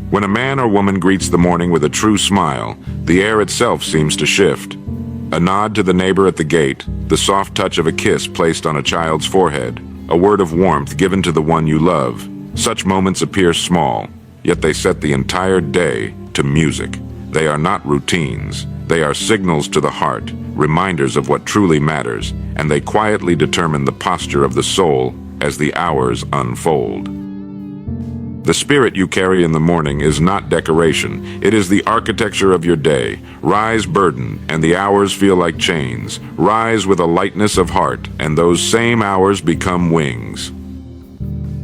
When a man or woman greets the morning with a true smile, the air itself seems to shift. A nod to the neighbor at the gate, the soft touch of a kiss placed on a child's forehead, a word of warmth given to the one you love. Such moments appear small, yet they set the entire day to music. They are not routines. They are signals to the heart, reminders of what truly matters, and they quietly determine the posture of the soul as the hours unfold. The spirit you carry in the morning is not decoration. It is the architecture of your day. Rise burdened, and the hours feel like chains. Rise with a lightness of heart, and those same hours become wings.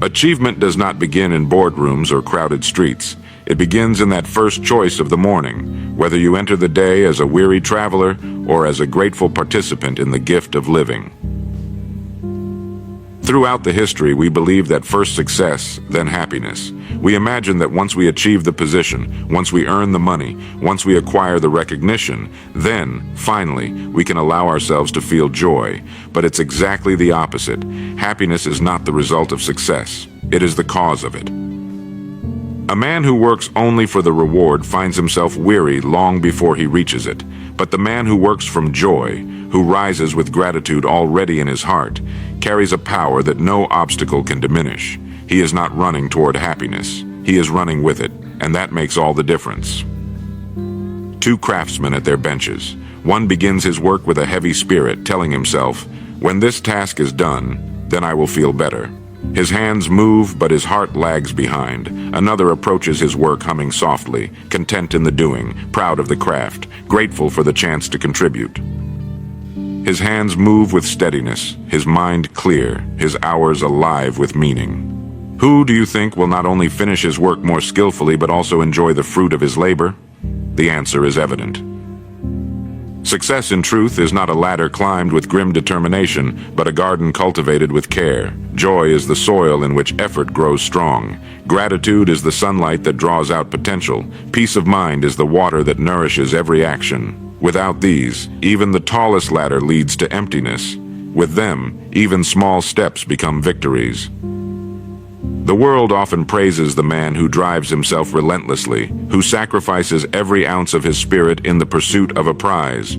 Achievement does not begin in boardrooms or crowded streets. It begins in that first choice of the morning, whether you enter the day as a weary traveler or as a grateful participant in the gift of living. Throughout the history, we believe that first success, then happiness. We imagine that once we achieve the position, once we earn the money, once we acquire the recognition, then, finally, we can allow ourselves to feel joy. But it's exactly the opposite. Happiness is not the result of success. It is the cause of it. A man who works only for the reward finds himself weary long before he reaches it. But the man who works from joy, who rises with gratitude already in his heart, carries a power that no obstacle can diminish. He is not running toward happiness. He is running with it, and that makes all the difference. Two craftsmen at their benches. One begins his work with a heavy spirit, telling himself, "When this task is done, then I will feel better." His hands move, but his heart lags behind. Another approaches his work humming softly, content in the doing, proud of the craft, grateful for the chance to contribute. His hands move with steadiness, his mind clear, his hours alive with meaning. Who do you think will not only finish his work more skillfully but also enjoy the fruit of his labor? The answer is evident. Success, in truth, is not a ladder climbed with grim determination, but a garden cultivated with care. Joy is the soil in which effort grows strong. Gratitude is the sunlight that draws out potential. Peace of mind is the water that nourishes every action. Without these, even the tallest ladder leads to emptiness. With them, even small steps become victories. The world often praises the man who drives himself relentlessly, who sacrifices every ounce of his spirit in the pursuit of a prize.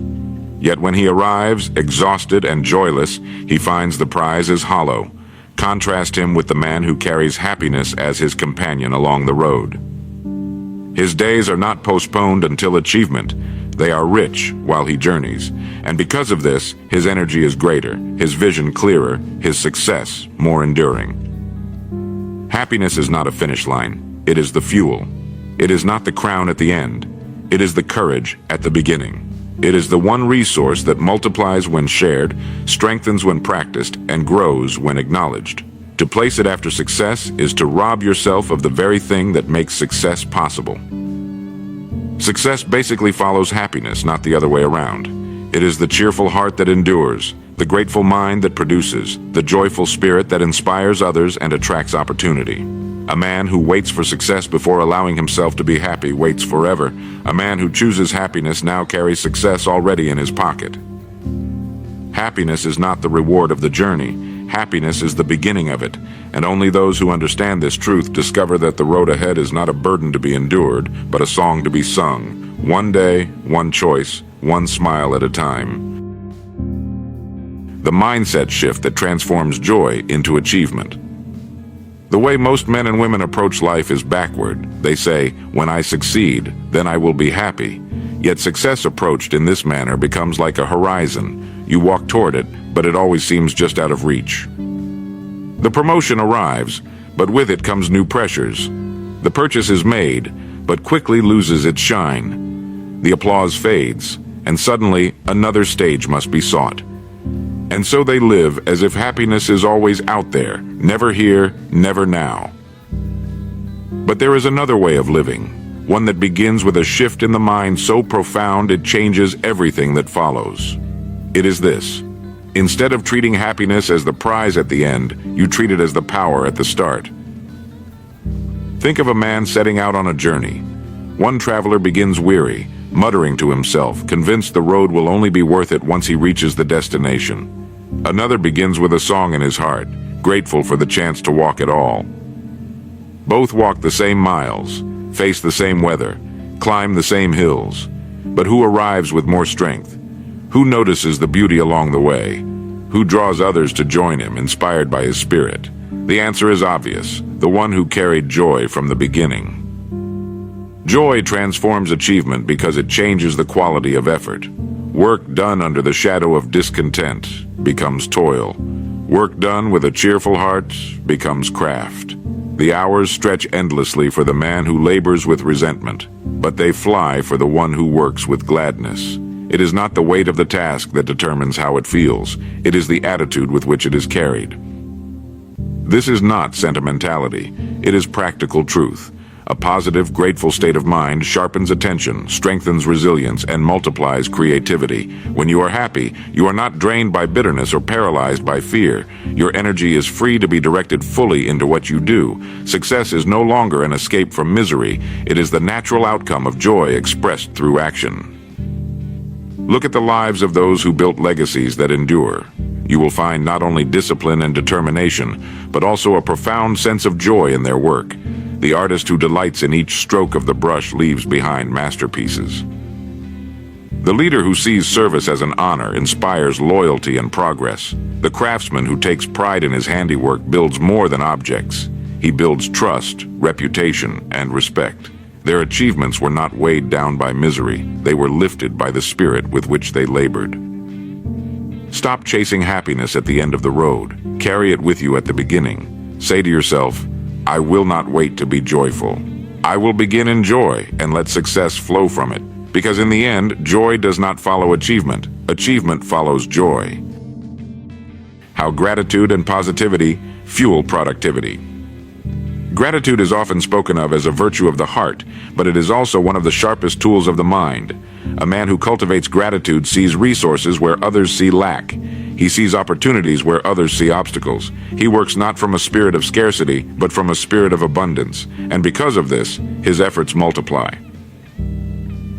Yet when he arrives, exhausted and joyless, he finds the prize is hollow. Contrast him with the man who carries happiness as his companion along the road. His days are not postponed until achievement. They are rich while he journeys. And because of this, his energy is greater, his vision clearer, his success more enduring. Happiness is not a finish line. It is the fuel. It is not the crown at the end. It is the courage at the beginning. It is the one resource that multiplies when shared, strengthens when practiced, and grows when acknowledged. To place it after success is to rob yourself of the very thing that makes success possible. Success basically follows happiness, not the other way around. It is the cheerful heart that endures, the grateful mind that produces, the joyful spirit that inspires others and attracts opportunity. A man who waits for success before allowing himself to be happy waits forever. A man who chooses happiness now carries success already in his pocket. Happiness is not the reward of the journey. Happiness is the beginning of it, and only those who understand this truth discover that the road ahead is not a burden to be endured, but a song to be sung. One day, one choice, one smile at a time. The mindset shift that transforms joy into achievement. The way most men and women approach life is backward. They say, "When I succeed, then I will be happy." Yet success approached in this manner becomes like a horizon. You walk toward it, but it always seems just out of reach. The promotion arrives, but with it comes new pressures. The purchase is made, but quickly loses its shine. The applause fades, and suddenly another stage must be sought. And so they live as if happiness is always out there, never here, never now. But there is another way of living, one that begins with a shift in the mind so profound it changes everything that follows. It is this: instead of treating happiness as the prize at the end, you treat it as the power at the start. Think of a man setting out on a journey. One traveler begins weary, muttering to himself, convinced the road will only be worth it once he reaches the destination. Another begins with a song in his heart, grateful for the chance to walk at all. Both walk the same miles, face the same weather, climb the same hills. But who arrives with more strength? Who notices the beauty along the way? Who draws others to join him, inspired by his spirit? The answer is obvious: the one who carried joy from the beginning. Joy transforms achievement because it changes the quality of effort. Work done under the shadow of discontent becomes toil. Work done with a cheerful heart becomes craft. The hours stretch endlessly for the man who labors with resentment, but they fly for the one who works with gladness. It is not the weight of the task that determines how it feels. It is the attitude with which it is carried. This is not sentimentality. It is practical truth. A positive, grateful state of mind sharpens attention, strengthens resilience, and multiplies creativity. When you are happy, you are not drained by bitterness or paralyzed by fear. Your energy is free to be directed fully into what you do. Success is no longer an escape from misery. It is the natural outcome of joy expressed through action. Look at the lives of those who built legacies that endure. You will find not only discipline and determination, but also a profound sense of joy in their work. The artist who delights in each stroke of the brush leaves behind masterpieces. The leader who sees service as an honor inspires loyalty and progress. The craftsman who takes pride in his handiwork builds more than objects. He builds trust, reputation, and respect. Their achievements were not weighed down by misery. They were lifted by the spirit with which they labored. Stop chasing happiness at the end of the road. Carry it with you at the beginning. Say to yourself, I will not wait to be joyful. I will begin in joy and let success flow from it. Because in the end, joy does not follow achievement. Achievement follows joy. How gratitude and positivity fuel productivity. Gratitude is often spoken of as a virtue of the heart, but it is also one of the sharpest tools of the mind. A man who cultivates gratitude sees resources where others see lack. He sees opportunities where others see obstacles. He works not from a spirit of scarcity, but from a spirit of abundance. And because of this, his efforts multiply.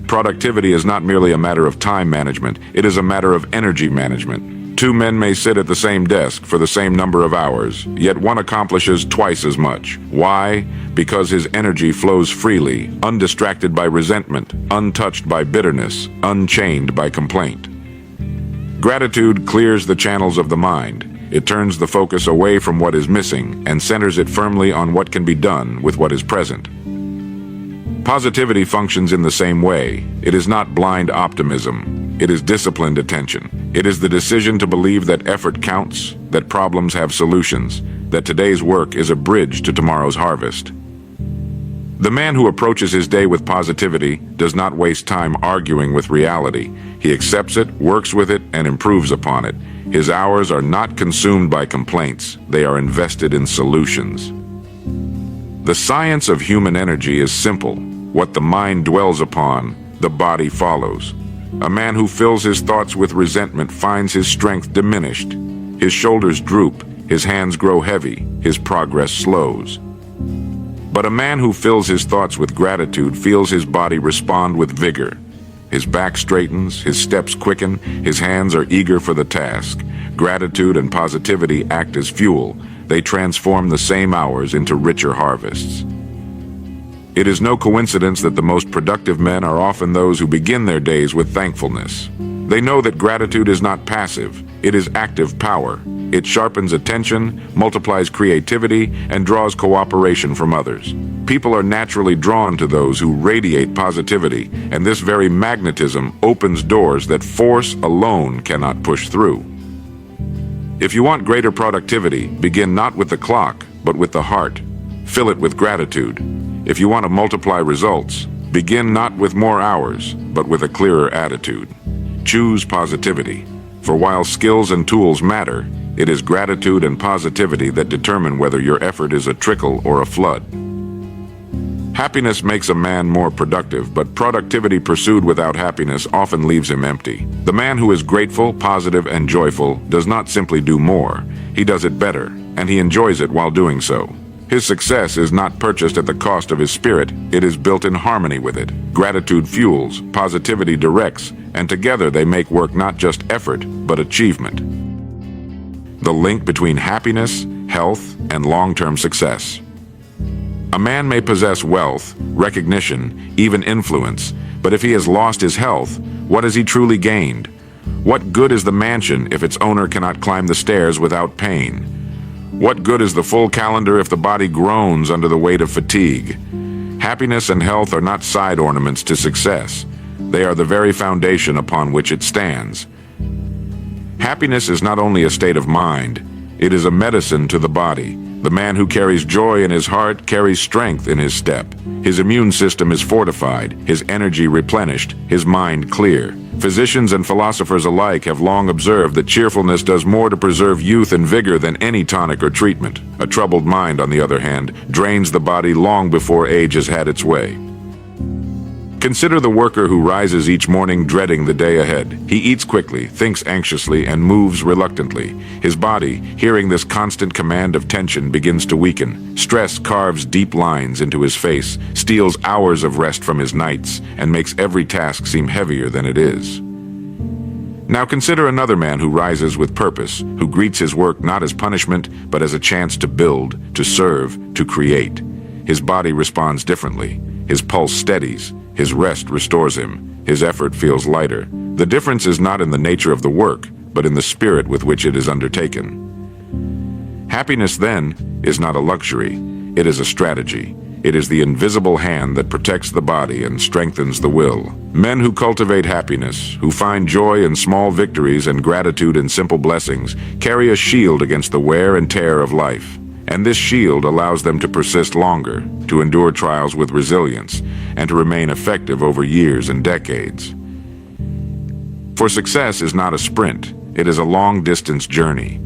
Productivity is not merely a matter of time management, it is a matter of energy management. Two men may sit at the same desk for the same number of hours, yet one accomplishes twice as much. Why? Because his energy flows freely, undistracted by resentment, untouched by bitterness, unchained by complaint. Gratitude clears the channels of the mind. It turns the focus away from what is missing and centers it firmly on what can be done with what is present. Positivity functions in the same way. It is not blind optimism. It is disciplined attention. It is the decision to believe that effort counts, that problems have solutions, that today's work is a bridge to tomorrow's harvest. The man who approaches his day with positivity does not waste time arguing with reality. He accepts it, works with it, and improves upon it. His hours are not consumed by complaints. They are invested in solutions. The science of human energy is simple. What the mind dwells upon, the body follows. A man who fills his thoughts with resentment finds his strength diminished. His shoulders droop, his hands grow heavy, his progress slows. But a man who fills his thoughts with gratitude feels his body respond with vigor. His back straightens, his steps quicken, his hands are eager for the task. Gratitude and positivity act as fuel. They transform the same hours into richer harvests. It is no coincidence that the most productive men are often those who begin their days with thankfulness. They know that gratitude is not passive, it is active power. It sharpens attention, multiplies creativity, and draws cooperation from others. People are naturally drawn to those who radiate positivity, and this very magnetism opens doors that force alone cannot push through. If you want greater productivity, begin not with the clock, but with the heart. Fill it with gratitude. If you want to multiply results, begin not with more hours, but with a clearer attitude. Choose positivity. For while skills and tools matter, it is gratitude and positivity that determine whether your effort is a trickle or a flood. Happiness makes a man more productive, but productivity pursued without happiness often leaves him empty. The man who is grateful, positive, and joyful does not simply do more. He does it better, and he enjoys it while doing so. His success is not purchased at the cost of his spirit, it is built in harmony with it. Gratitude fuels, positivity directs, and together they make work not just effort, but achievement. The link between happiness, health, and long-term success. A A man may possess wealth, recognition, even influence, but if he has lost his health, what has he truly gained? What good is the mansion if its owner cannot climb the stairs without pain? What good is the full calendar if the body groans under the weight of fatigue? Happiness and health are not side ornaments to success. They are the very foundation upon which it stands. Happiness is not only a state of mind, it is a medicine to the body. The man who carries joy in his heart carries strength in his step. His immune system is fortified, his energy replenished, his mind clear. Physicians and philosophers alike have long observed that cheerfulness does more to preserve youth and vigor than any tonic or treatment. A troubled mind, on the other hand, drains the body long before age has had its way. Consider the worker who rises each morning dreading the day ahead. He eats quickly, thinks anxiously, and moves reluctantly. His body, hearing this constant command of tension, begins to weaken. Stress carves deep lines into his face, steals hours of rest from his nights, and makes every task seem heavier than it is. Now consider another man who rises with purpose, who greets his work not as punishment, but as a chance to build, to serve, to create. His body responds differently. His pulse steadies. His rest restores him. His effort feels lighter. The difference is not in the nature of the work, but in the spirit with which it is undertaken. Happiness, then, is not a luxury. It is a strategy. It is the invisible hand that protects the body and strengthens the will. Men who cultivate happiness, who find joy in small victories and gratitude in simple blessings, carry a shield against the wear and tear of life. And this shield allows them to persist longer, to endure trials with resilience, and to remain effective over years and decades. For success is not a sprint, it is a long-distance journey.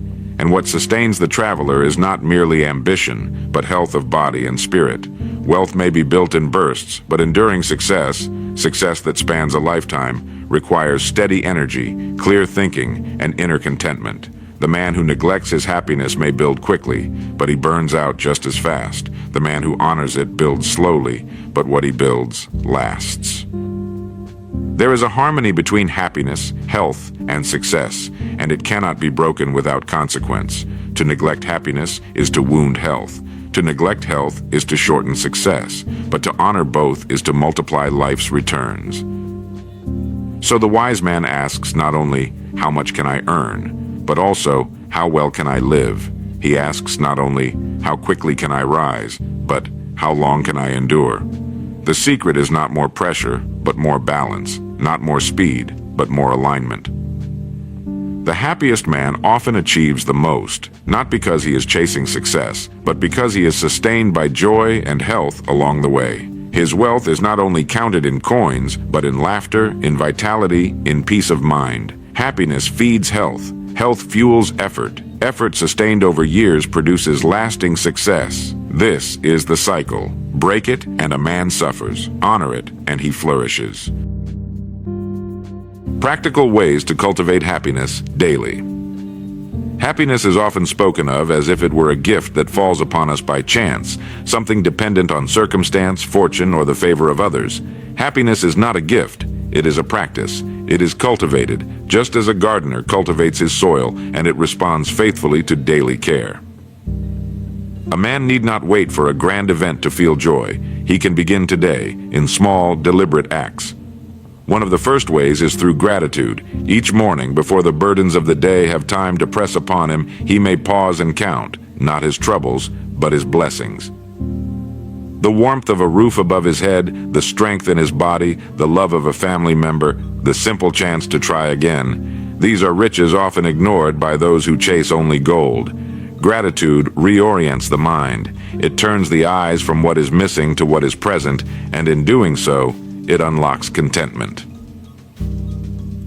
And what sustains the traveler is not merely ambition, but health of body and spirit. Wealth may be built in bursts, but enduring success, success that spans a lifetime, requires steady energy, clear thinking, and inner contentment. The man who neglects his happiness may build quickly, but he burns out just as fast. The man who honors it builds slowly, but what he builds lasts. There is a harmony between happiness, health, and success, and it cannot be broken without consequence. To neglect happiness is to wound health. To neglect health is to shorten success, but to honor both is to multiply life's returns. So the wise man asks not only, how much can I earn, but also, how well can I live? He asks not only, how quickly can I rise, but how long can I endure? The secret is not more pressure, but more balance, not more speed, but more alignment. The happiest man often achieves the most, not because he is chasing success, but because he is sustained by joy and health along the way. His wealth is not only counted in coins, but in laughter, in vitality, in peace of mind. Happiness feeds health. Health fuels effort. Effort sustained over years produces lasting success. This is the cycle. Break it, and a man suffers. Honor it, and he flourishes. Practical ways to cultivate happiness daily. Happiness is often spoken of as if it were a gift that falls upon us by chance, something dependent on circumstance, fortune, or the favor of others. Happiness is not a gift. It is a practice. It is cultivated, just as a gardener cultivates his soil, and it responds faithfully to daily care. A man need not wait for a grand event to feel joy. He can begin today, in small, deliberate acts. One of the first ways is through gratitude. Each morning, before the burdens of the day have time to press upon him, he may pause and count, not his troubles, but his blessings. The warmth of a roof above his head, the strength in his body, the love of a family member, the simple chance to try again. These are riches often ignored by those who chase only gold. Gratitude reorients the mind. It turns the eyes from what is missing to what is present, and in doing so, it unlocks contentment.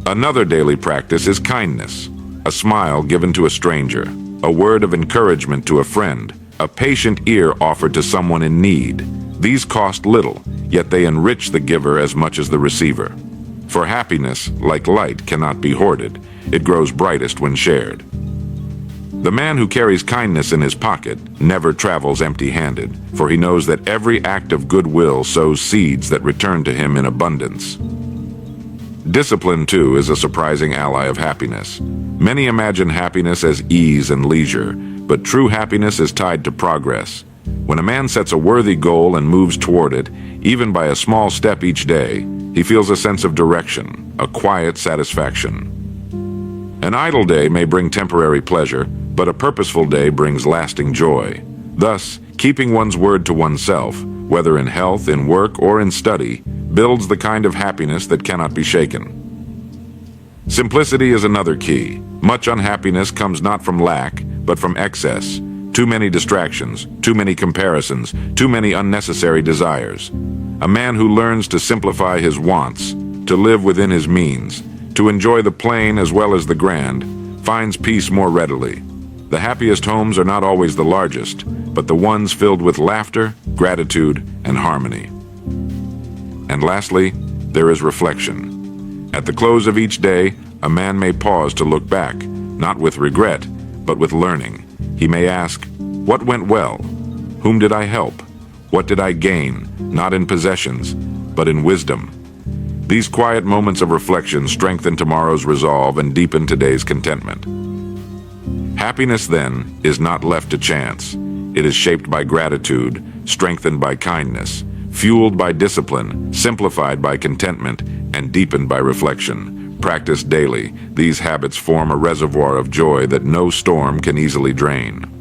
Another daily practice is kindness. A smile given to a stranger, a word of encouragement to a friend, a patient ear offered to someone in need. These cost little, yet they enrich the giver as much as the receiver. For happiness, like light, cannot be hoarded. It grows brightest when shared. The man who carries kindness in his pocket never travels empty-handed, for he knows that every act of goodwill sows seeds that return to him in abundance. Discipline, too, is a surprising ally of happiness. Many imagine happiness as ease and leisure, but true happiness is tied to progress. When a man sets a worthy goal and moves toward it, even by a small step each day, he feels a sense of direction, a quiet satisfaction. An idle day may bring temporary pleasure, but a purposeful day brings lasting joy. Thus, keeping one's word to oneself, whether in health, in work, or in study, builds the kind of happiness that cannot be shaken. Simplicity is another key. Much unhappiness comes not from lack, but from excess. Too many distractions, too many comparisons, too many unnecessary desires. A man who learns to simplify his wants, to live within his means, to enjoy the plain as well as the grand, finds peace more readily. The happiest homes are not always the largest, but the ones filled with laughter, gratitude, and harmony. And lastly, there is reflection. At the close of each day, a man may pause to look back, not with regret, but with learning. He may ask, what went well? Whom did I help? What did I gain, not in possessions, but in wisdom? These quiet moments of reflection strengthen tomorrow's resolve and deepen today's contentment. Happiness, then, is not left to chance. It is shaped by gratitude, strengthened by kindness, fueled by discipline, simplified by contentment, and deepened by reflection. Practiced daily, these habits form a reservoir of joy that no storm can easily drain.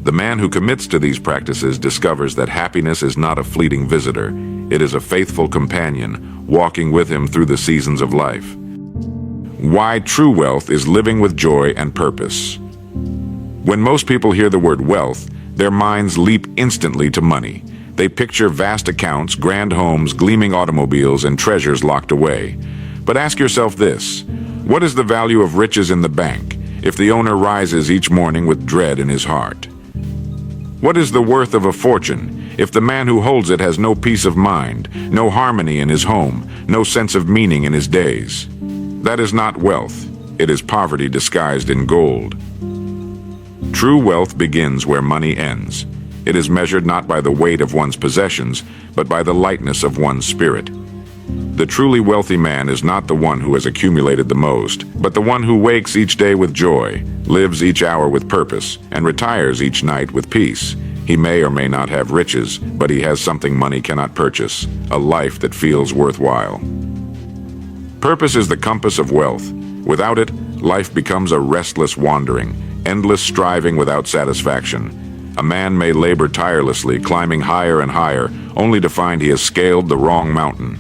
The man who commits to these practices discovers that happiness is not a fleeting visitor. It is a faithful companion, walking with him through the seasons of life. Why true wealth is living with joy and purpose. When most people hear the word wealth, their minds leap instantly to money. They picture vast accounts, grand homes, gleaming automobiles, and treasures locked away. But ask yourself this: what is the value of riches in the bank if the owner rises each morning with dread in his heart? What is the worth of a fortune if the man who holds it has no peace of mind, no harmony in his home, no sense of meaning in his days? That is not wealth. It is poverty disguised in gold. True wealth begins where money ends. It is measured not by the weight of one's possessions, but by the lightness of one's spirit. The truly wealthy man is not the one who has accumulated the most, but the one who wakes each day with joy, lives each hour with purpose, and retires each night with peace. He may or may not have riches, but he has something money cannot purchase, a life that feels worthwhile. Purpose is the compass of wealth. Without it, life becomes a restless wandering, endless striving without satisfaction. A man may labor tirelessly, climbing higher and higher, only to find he has scaled the wrong mountain.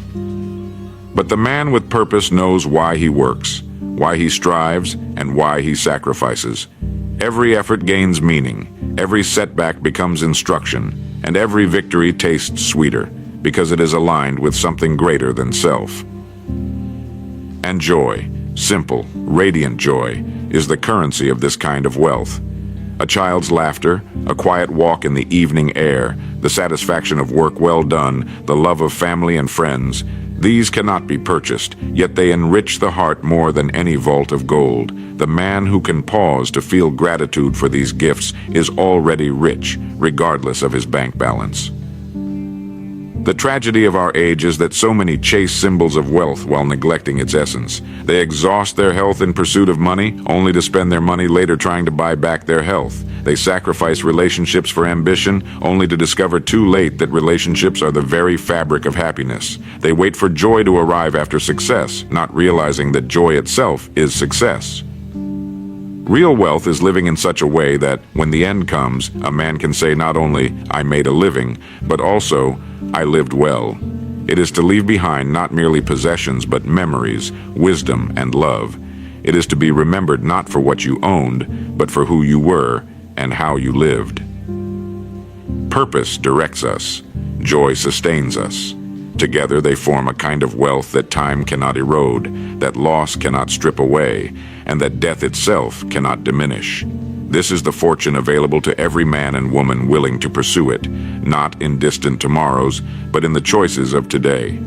But the man with purpose knows why he works, why he strives, and why he sacrifices. Every effort gains meaning, every setback becomes instruction, and every victory tastes sweeter, because it is aligned with something greater than self. And joy, simple, radiant joy, is the currency of this kind of wealth. A child's laughter, a quiet walk in the evening air, the satisfaction of work well done, the love of family and friends, these cannot be purchased, yet they enrich the heart more than any vault of gold. The man who can pause to feel gratitude for these gifts is already rich, regardless of his bank balance. The tragedy of our age is that so many chase symbols of wealth while neglecting its essence. They exhaust their health in pursuit of money, only to spend their money later trying to buy back their health. They sacrifice relationships for ambition, only to discover too late that relationships are the very fabric of happiness. They wait for joy to arrive after success, not realizing that joy itself is success. Real wealth is living in such a way that, when the end comes, a man can say not only, "I made a living," but also, "I lived well." It is to leave behind not merely possessions, but memories, wisdom, and love. It is to be remembered not for what you owned, but for who you were and how you lived. Purpose directs us. Joy sustains us. Together they form a kind of wealth that time cannot erode, that loss cannot strip away, and that death itself cannot diminish. This is the fortune available to every man and woman willing to pursue it, not in distant tomorrows, but in the choices of today.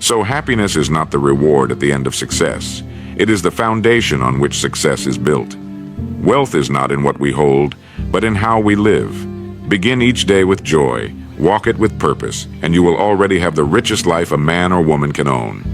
So happiness is not the reward at the end of success. It is the foundation on which success is built. Wealth is not in what we hold, but in how we live. Begin each day with joy, walk it with purpose, and you will already have the richest life a man or woman can own.